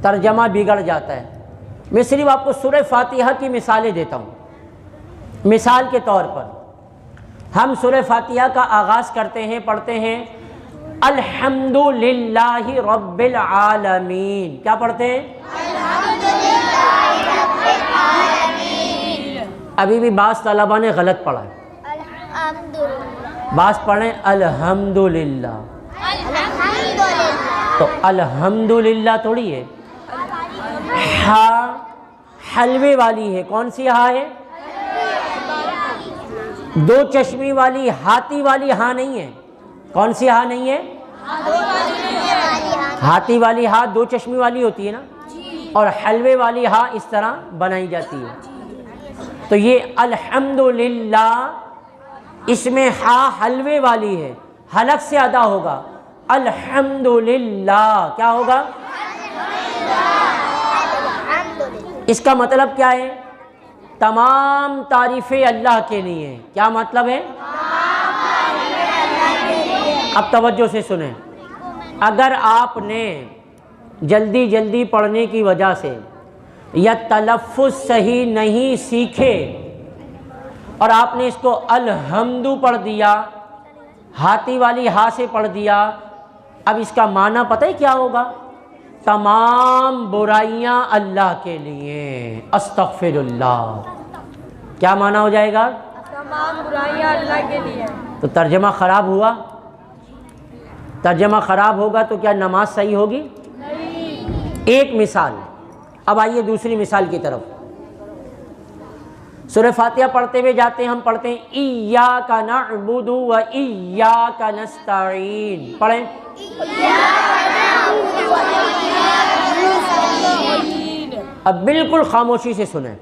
ترجمہ بگڑ جاتا ہے۔ میں صرف آپ کو سورہ فاتحہ کی مثالیں دیتا ہوں۔ مثال کے طور پر ہم سورہ فاتحہ کا آغاز کرتے ہیں، پڑھتے ہیں الحمدللہ رب العالمین۔ کیا پڑھتے ہیں؟ الحمدللہ رب العالمین۔ ابھی بھی بعض طلباء نے غلط پڑھا ہے، بعض پڑھیں الحمدللہ، تو الحمدللہ تھوڑی ہے، ہاں حلوے والی ہے۔ کون سی ہاں ہے؟ دو چشمی والی ہاتھی والی ہاں نہیں ہے۔ کون سی ہاں نہیں ہے؟ ہاتھی والی ہاں دو چشمی والی ہوتی ہے نا، اور حلوے والی ہاں اس طرح بنائی جاتی ہے۔ تو یہ الحمدللہ اس میں ہاں حلوے والی ہے، حلق سے ادا ہوگا الحمدللہ۔ کیا ہوگا؟ اس کا مطلب کیا ہے؟ تمام تعریفیں اللہ کے لیے ہیں۔ کیا مطلب ہے؟ اب توجہ سے سنیں، اگر آپ نے جلدی جلدی پڑھنے کی وجہ سے یا تلفظ صحیح نہیں سیکھے اور آپ نے اس کو الحمدو پڑھ دیا، ہاتھی والی ہا سے پڑھ دیا، اب اس کا معنی پتہ ہے کیا ہوگا؟ تمام برائیاں اللہ کے لیے، استغفر اللہ۔ کیا معنی ہو جائے گا؟ تمام برائیاں اللہ کے لیے۔ تو ترجمہ خراب ہوا؟ ترجمہ خراب ہوگا تو کیا نماز صحیح ہوگی؟ ایک مثال۔ اب آئیے دوسری مثال کی طرف۔ سورہ فاتحہ پڑھتے ہوئے جاتے ہیں، ہم پڑھتے ہیں ایاک نعبد و ایاک نستعین۔ پڑھیں۔ اب بالکل خاموشی سے سنیں۔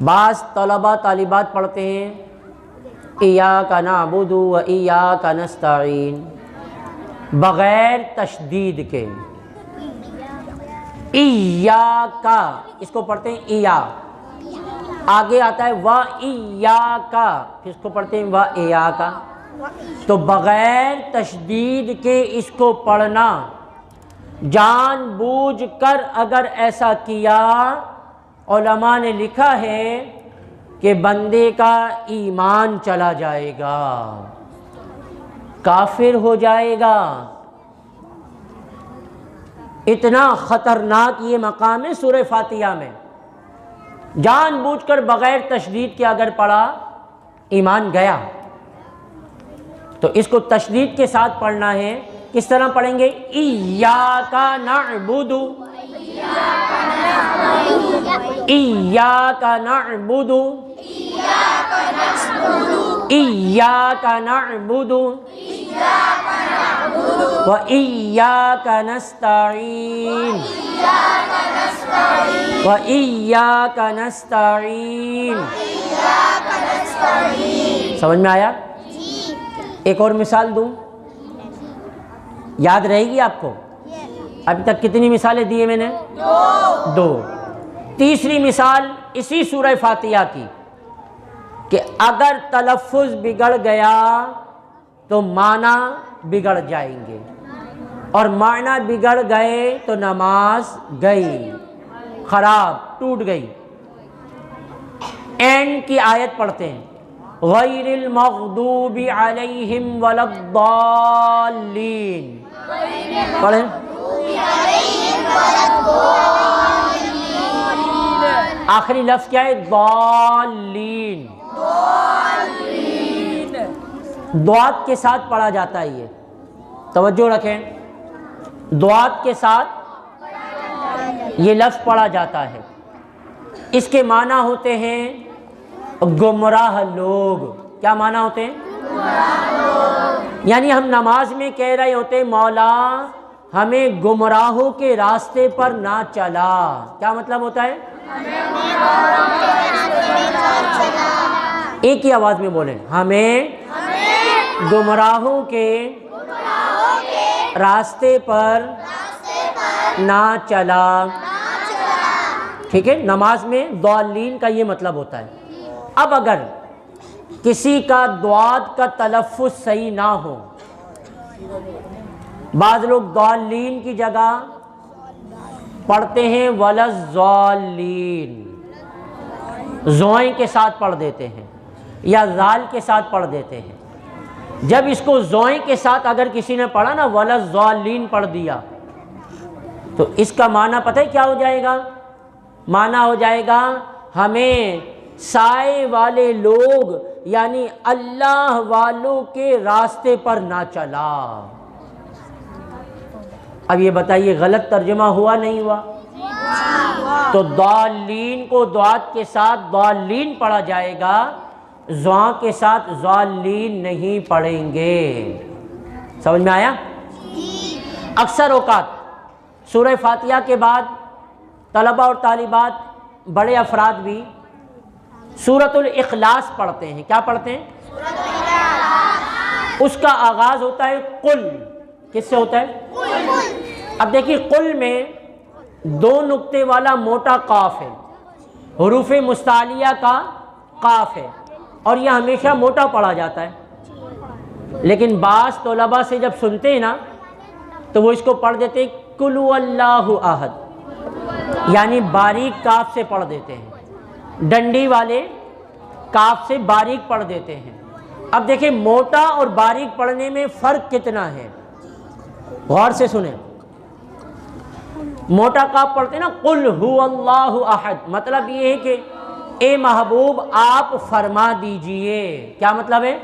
بعض طلبہ طالبات پڑھتے ہیں ایاک نعبد و ایاک نستعین بغیر تشدید کے، ایاک، اس کو پڑھتے ہیں ایا، آگے آتا ہے وا ایاک، پھر اس کو پڑھتے ہیں وا ایاک۔ تو بغیر تشدید کے اس کو پڑھنا، جان بوجھ کر اگر ایسا کیا، علماء نے لکھا ہے کہ بندے کا ایمان چلا جائے گا، کافر ہو جائے گا۔ اتنا خطرناک یہ مقام ہے سورہ فاتحہ میں۔ جان بوجھ کر بغیر تشدید کے اگر پڑھا، ایمان گیا۔ تو اس کو تشدید کے ساتھ پڑھنا ہے۔ کس طرح پڑھیں گے؟ ایاک نعبد، ایاک نعبد، ایاک نعبد و ایاک نستعین، و ایاک نستعین۔ سمجھ میں آیا؟ ایک اور مثال دوں، یاد رہے گی آپ کو؟ ابھی تک کتنی مثالیں دی ہیں میں نے؟ دو۔ تیسری مثال اسی سورہ فاتحہ کی کہ اگر تلفظ بگڑ گیا تو معنی بگڑ جائیں گے، اور معنی بگڑ گئے تو نماز گئی، خراب، ٹوٹ گئی۔ اینڈ کی آیت پڑھتے ہیں غیر المغضوب علیہم ولا الضالین۔ پڑھیں۔ آخری لفظ کیا ہے؟ ضالین۔ ضاد کے ساتھ پڑھا جاتا ہے، یہ توجہ رکھیں، ضاد کے ساتھ یہ لفظ پڑھا جاتا ہے۔ اس کے معنی ہوتے ہیں گمراہ لوگ۔ کیا معنی ہوتے ہیں؟ یعنی ہم نماز میں کہہ رہے ہوتے ہیں مولا ہمیں گمراہوں کے راستے پر نہ چلا۔ کیا مطلب ہوتا ہے؟ ایک ہی آواز میں بولیں، ہمیں گمراہوں کے راستے پر نہ چلا۔ ٹھیک ہے، نماز میں ضالین کا یہ مطلب ہوتا ہے۔ اب اگر کسی کا ضاد کا تلفظ صحیح نہ ہو، بعض لوگ ضالین کی جگہ پڑھتے ہیں ولا الضالین، زوئیں کے ساتھ پڑھ دیتے ہیں یا زال کے ساتھ پڑھ دیتے ہیں۔ جب اس کو زوئیں کے ساتھ اگر کسی نے پڑھا نا ولا الضالین پڑھ دیا، تو اس کا معنی پتہ ہے کیا ہو جائے گا؟ معنی ہو جائے گا ہمیں سائے والے لوگ یعنی اللہ والوں کے راستے پر نہ چلا۔ اب یہ بتائیے غلط ترجمہ ہوا نہیں ہوا؟ تو ضالین کو ضاد کے ساتھ ضالین پڑھا جائے گا، ضاء کے ساتھ ضالین نہیں پڑھیں گے۔ سمجھ میں آیا؟ اکثر اوقات سورہ فاتحہ کے بعد طلبہ اور طالبات، بڑے افراد بھی سورۃ الاخلاص پڑھتے ہیں۔ کیا پڑھتے ہیں؟ اس کا آغاز ہوتا ہے قل۔ کس سے ہوتا ہے؟ اب دیکھیے قل میں 2 نقطے والا موٹا قاف ہے، حروف مستعلیہ کا قاف ہے، اور یہ ہمیشہ موٹا پڑھا جاتا ہے، لیکن بعض طلباء سے جب سنتے ہیں نا تو وہ اس کو پڑھ دیتے ہیں قل هو اللہ احد، یعنی باریک کاف سے پڑھ دیتے ہیں، ڈنڈی والے کاف سے باریک پڑھ دیتے ہیں۔ اب دیکھیں موٹا اور باریک پڑھنے میں فرق کتنا ہے، غور سے سنیں۔ موٹا کاف پڑھتے ہیں نا قل هو اللہ احد، مطلب یہ ہے کہ اے محبوب آپ فرما دیجئے۔ کیا مطلب ہے؟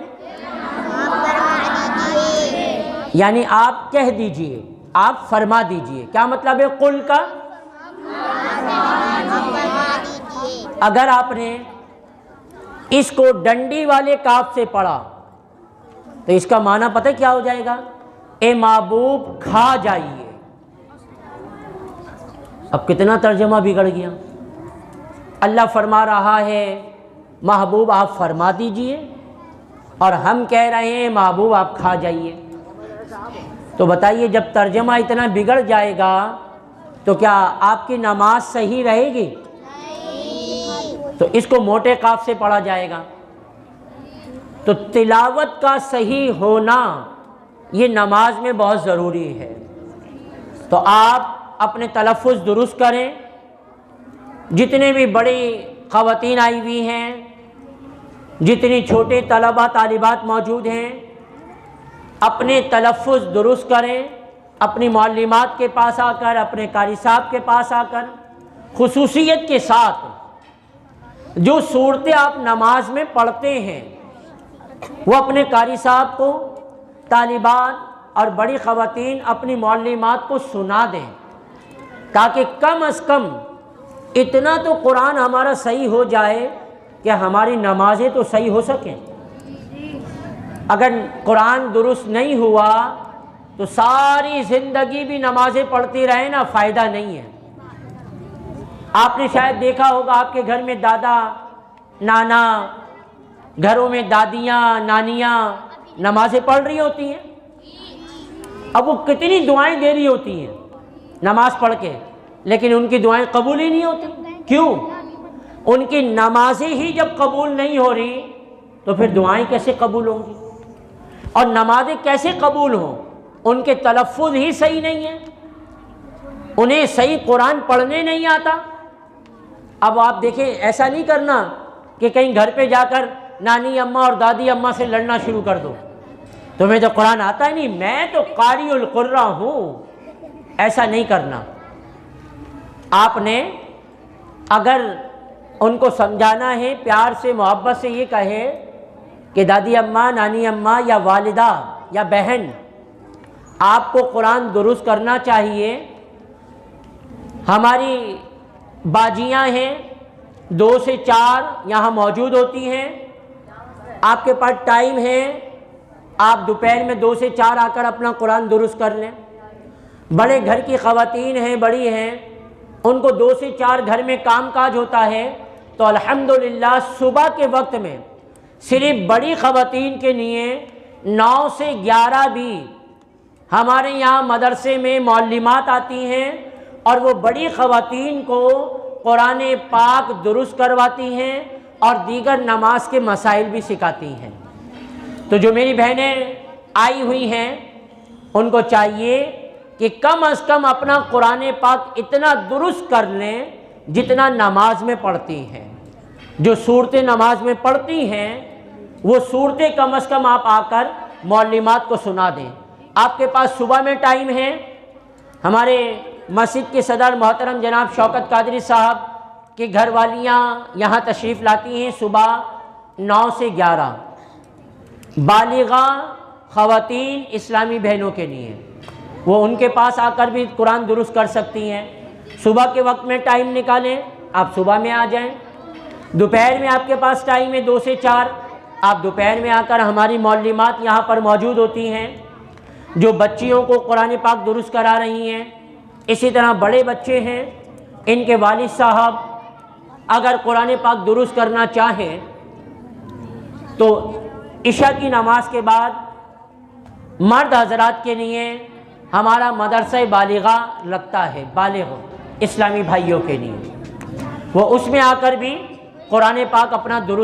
یعنی آپ کہہ دیجئے، آپ فرما دیجئے۔ کیا مطلب ہے قل کا؟ اگر آپ نے اس کو ڈنڈی والے کاف سے پڑھا تو اس کا معنی پتہ کیا ہو جائے گا؟ اے محبوب کھا جائیے۔ اب کتنا ترجمہ بگڑ گیا۔ اللہ فرما رہا ہے محبوب آپ فرما دیجئے، اور ہم کہہ رہے ہیں محبوب آپ کھا جائیے۔ تو بتائیے جب ترجمہ اتنا بگڑ جائے گا تو کیا آپ کی نماز صحیح رہے گی؟ تو اس کو موٹے قاف سے پڑھا جائے گا۔ تو تلاوت کا صحیح ہونا یہ نماز میں بہت ضروری ہے۔ تو آپ اپنے تلفظ درست کریں۔ جتنے بھی بڑی خواتین آئی ہوئی ہیں، جتنی چھوٹے طلبہ طالبات موجود ہیں، اپنے تلفظ درست کریں، اپنی معلمات کے پاس آ کر، اپنے قاری صاحب کے پاس آ کر خصوصیت کے ساتھ جو صورتیں آپ نماز میں پڑھتے ہیں وہ اپنے قاری صاحب کو، طالبات اور بڑی خواتین اپنی معلمات کو سنا دیں، تاکہ کم از کم اتنا تو قرآن ہمارا صحیح ہو جائے کہ ہماری نمازیں تو صحیح ہو سکیں۔ اگر قرآن درست نہیں ہوا تو ساری زندگی بھی نمازیں پڑھتی رہیں نا، فائدہ نہیں ہے۔ آپ نے شاید دیکھا ہوگا آپ کے گھر میں دادا، نانا، گھروں میں دادیاں، نانیاں نمازیں پڑھ رہی ہوتی ہیں، اب وہ کتنی دعائیں دے رہی ہوتی ہیں نماز پڑھ کے، لیکن ان کی دعائیں قبول ہی نہیں ہوتی۔ کیوں؟ ان کی نمازیں ہی جب قبول نہیں ہو رہی تو پھر دعائیں کیسے قبول ہوں گی؟ اور نمازیں کیسے قبول ہوں؟ ان کے تلفظ ہی صحیح نہیں ہیں، انہیں صحیح قرآن پڑھنے نہیں آتا۔ اب آپ دیکھیں، ایسا نہیں کرنا کہ کہیں گھر پہ جا کر نانی اماں اور دادی اماں سے لڑنا شروع کر دو، تمہیں تو قرآن آتا ہی نہیں، میں تو قاری القرآن ہوں۔ ایسا نہیں کرنا۔ آپ نے اگر ان کو سمجھانا ہے، پیار سے محبت سے یہ کہے کہ دادی اماں، نانی اماں یا والدہ یا بہن، آپ کو قرآن درست کرنا چاہیے۔ ہماری باجیاں ہیں 2 سے 4 یہاں موجود ہوتی ہیں، آپ کے پاس ٹائم ہے، آپ دوپہر میں 2 سے 4 آ کر اپنا قرآن درست کر لیں۔ بڑے گھر کی خواتین ہیں، بڑی ہیں، ان کو 2 سے 4 گھر میں کام کاج ہوتا ہے، تو الحمدللہ صبح کے وقت میں صرف بڑی خواتین کے لیے 9 سے 11 بھی ہمارے یہاں مدرسے میں معلمات آتی ہیں، اور وہ بڑی خواتین کو قرآن پاک درست کرواتی ہیں اور دیگر نماز کے مسائل بھی سکھاتی ہیں۔ تو جو میری بہنیں آئی ہوئی ہیں ان کو چاہیے کہ کم از کم اپنا قرآن پاک اتنا درست کر لیں جتنا نماز میں پڑھتی ہیں۔ جو صورتیں نماز میں پڑھتی ہیں وہ صورتیں کم از کم آپ آ کر معلمات کو سنا دیں۔ آپ کے پاس صبح میں ٹائم ہے، ہمارے مسجد کے صدر محترم جناب شوکت قادری صاحب کی گھر والیاں یہاں تشریف لاتی ہیں صبح 9 سے 11 بالغہ خواتین اسلامی بہنوں کے لیے۔ وہ ان کے پاس آ کر بھی قرآن درست کر سکتی ہیں۔ صبح کے وقت میں ٹائم نکالیں، آپ صبح میں آ جائیں۔ دوپہر میں آپ کے پاس ٹائم ہے 2 سے 4، آپ دوپہر میں آ کر ہماری معلمات یہاں پر موجود ہوتی ہیں جو بچیوں کو قرآن پاک درست کرا رہی ہیں۔ اسی طرح بڑے بچے ہیں، ان کے والد صاحب اگر قرآن پاک درست کرنا چاہیں تو عشاء کی نماز کے بعد مرد حضرات کے لیے ہمارا مدرسہ بالغہ لگتا ہے، بالغ اسلامی بھائیوں کے لیے، وہ اس میں آ کر بھی قرآن پاک اپنا درست